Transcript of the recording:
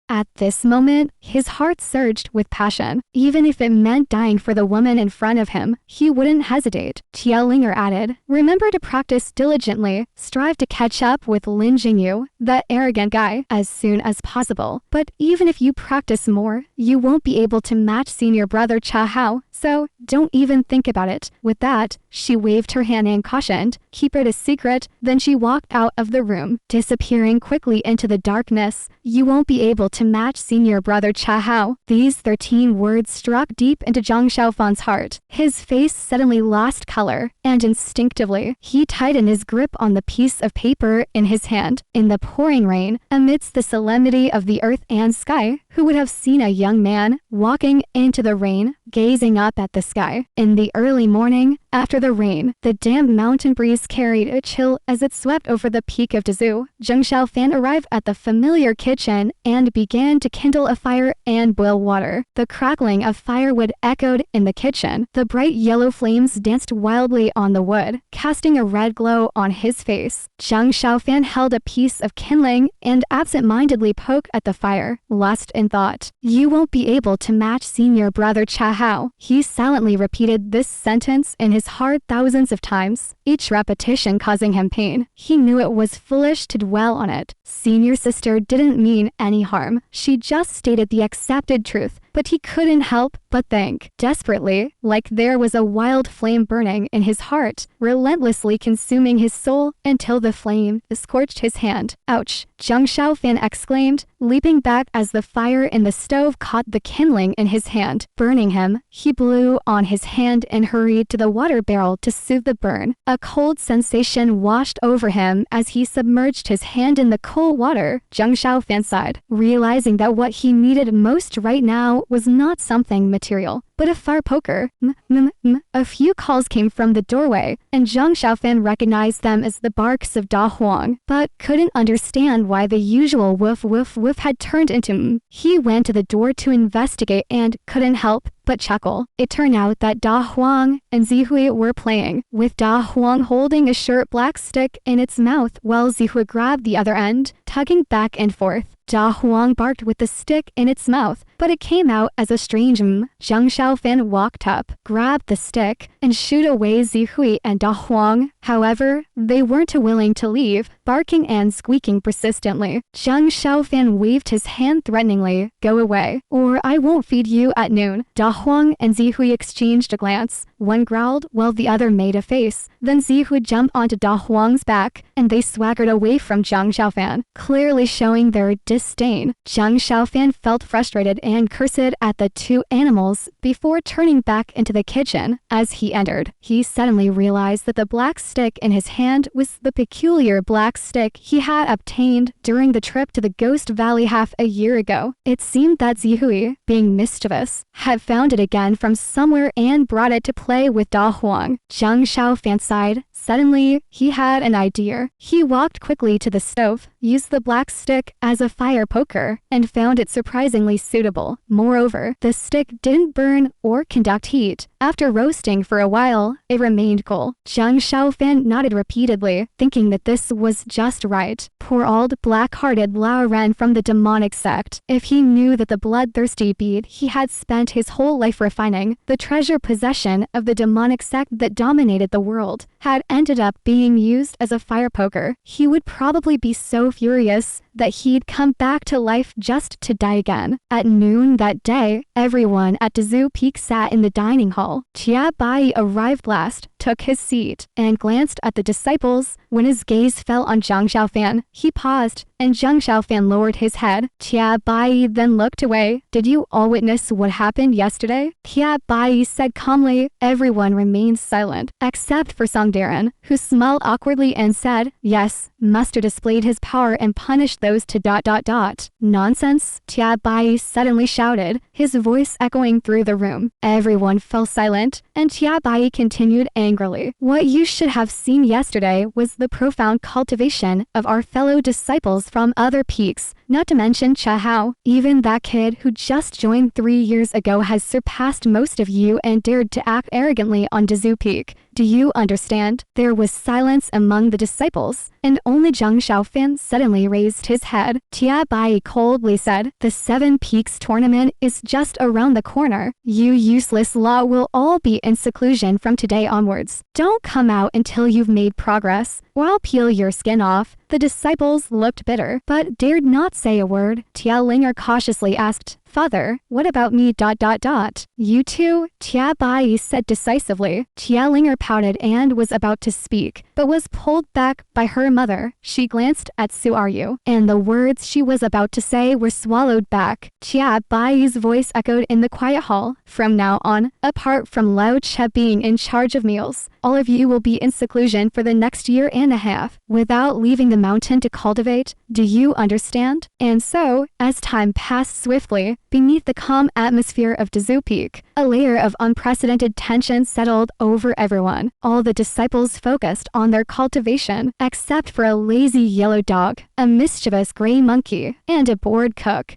At this moment, his heart surged with passion. Even if it meant dying for the woman in front of him, he wouldn't hesitate. Tia Linger added, remember to practice diligently. Strive to catch up with Lin Jingyu, that arrogant guy, as soon as possible. But even if you practice more, you won't be able to match senior brother Cha Hao, so don't even think about it. With that, she waved her hand and cautioned, keep it a secret. Then she walked out of the room, disappearing quickly into the darkness. You won't be able to match senior brother Cha Hao. These 13 words struck deep into Zhang Xiaofan's heart. His face suddenly lost color, and instinctively, he tightened his grip on the piece of paper in his hand. In the pouring rain, amidst the solemnity of the earth and sky, who would have seen a young man walking into the rain, gazing up at the sky? In the early morning, after the rain, the damp mountain breeze carried a chill as it swept over the peak of Dazhu. Zhang Xiaofan arrived at the familiar kitchen and began to kindle a fire and boil water. The crackling of firewood echoed in the kitchen. The bright yellow flames danced wildly on the wood, casting a red glow on his face. Zhang Xiaofan held a piece of kindling and absent-mindedly poked at the fire, lost in thought. You won't be able to match senior brother Cha Hao. He silently repeated this sentence in his heart thousands of times, each repetition causing him pain. He knew it was foolish to dwell on it. Senior sister didn't mean any harm. She just stated the accepted truth. But he couldn't help but think, desperately, like there was a wild flame burning in his heart, relentlessly consuming his soul until the flame scorched his hand. Ouch! Zhang Xiaofan exclaimed, leaping back as the fire in the stove caught the kindling in his hand, burning him. He blew on his hand and hurried to the water barrel to soothe the burn. A cold sensation washed over him as he submerged his hand in the cold water. Zhang Xiaofan sighed, realizing that what he needed most right now was not something material, but a fire poker. A few calls came from the doorway, and Zhang Xiaofan recognized them as the barks of Da Huang, but couldn't understand why the usual woof woof woof had turned into He went to the door to investigate and couldn't help but chuckle. It turned out that Da Huang and Zihui were playing, with Da Huang holding a short black stick in its mouth while Zihui grabbed the other end, tugging back and forth. Da Huang barked with the stick in its mouth, but it came out as a strange Zhang Xiaofan walked up, grabbed the stick, and shooed away Zihui and Da Huang. However, they weren't willing to leave, barking and squeaking persistently. Zhang Xiaofan waved his hand threateningly, go away, or I won't feed you at noon. Da Huang and Zihui exchanged a glance. One growled while the other made a face. Then Zihui jumped onto Da Huang's back, and they swaggered away from Zhang Xiaofan, clearly showing their disdain. Zhang Xiaofan felt frustrated and cursed at the two animals before turning back into the kitchen. As he entered, he suddenly realized that the black stick in his hand was the peculiar black stick he had obtained during the trip to the Ghost Valley half a year ago. It seemed that Zihui, being mischievous, had found it again from somewhere and brought it to play with Da Huang. Zhang Xiaofan sighed. Suddenly, he had an idea. He walked quickly to the stove, used the black stick as a fire poker, and found it surprisingly suitable. Moreover, the stick didn't burn or conduct heat. After roasting for a while, it remained cool. Zhang Xiaofan nodded repeatedly, thinking that this was just right. Poor old black-hearted Lao Ren from the demonic sect. If he knew that the bloodthirsty bead he had spent his whole life refining, the treasure possession of the demonic sect that dominated the world, had ended up being used as a fire poker, he would probably be so furious that he'd come back to life just to die again. At noon that day, everyone at Dazhu Peak sat in the dining hall. Chia Bai arrived last, took his seat, and glanced at the disciples. When his gaze fell on Zhang Xiaofan, he paused, and Zhang Xiaofan lowered his head. Chia Bai then looked away. Did you all witness what happened yesterday? Chia Bai said calmly. Everyone remained silent, except for Song Darren, who smiled awkwardly and said, yes, Master displayed his power and punished those to ... Nonsense, Chia Bai suddenly shouted, his voice echoing through the room. Everyone fell silent, and Chia Bai continued angrily. What you should have seen yesterday was the profound cultivation of our fellow disciples from other peaks, not to mention Cha Hao. Even that kid who just joined 3 years ago has surpassed most of you and dared to act arrogantly on Dazhu Peak. Do you understand? There was silence among the disciples, and only Zhang Xiaofan suddenly raised his head. Tia Bai coldly said, "The Seven Peaks tournament is just around the corner. You useless lot will all be in seclusion from today onwards. Don't come out until you've made progress, or I'll peel your skin off." The disciples looked bitter, but dared not say a word. Tia Linger cautiously asked, "Father, what about me? You too?" Tia Bai said decisively. Tia Linger pouted and was about to speak, but was pulled back by her mother. She glanced at Su Aryu, and the words she was about to say were swallowed back. Tia Bai's voice echoed in the quiet hall. "From now on, apart from Lao Che being in charge of meals, all of you will be in seclusion for the next year and a half, without leaving the mountain to cultivate. Do you understand?" And so, as time passed swiftly, beneath the calm atmosphere of Dazhu Peak, a layer of unprecedented tension settled over everyone. All the disciples focused on their cultivation, except for a lazy yellow dog, a mischievous gray monkey, and a bored cook.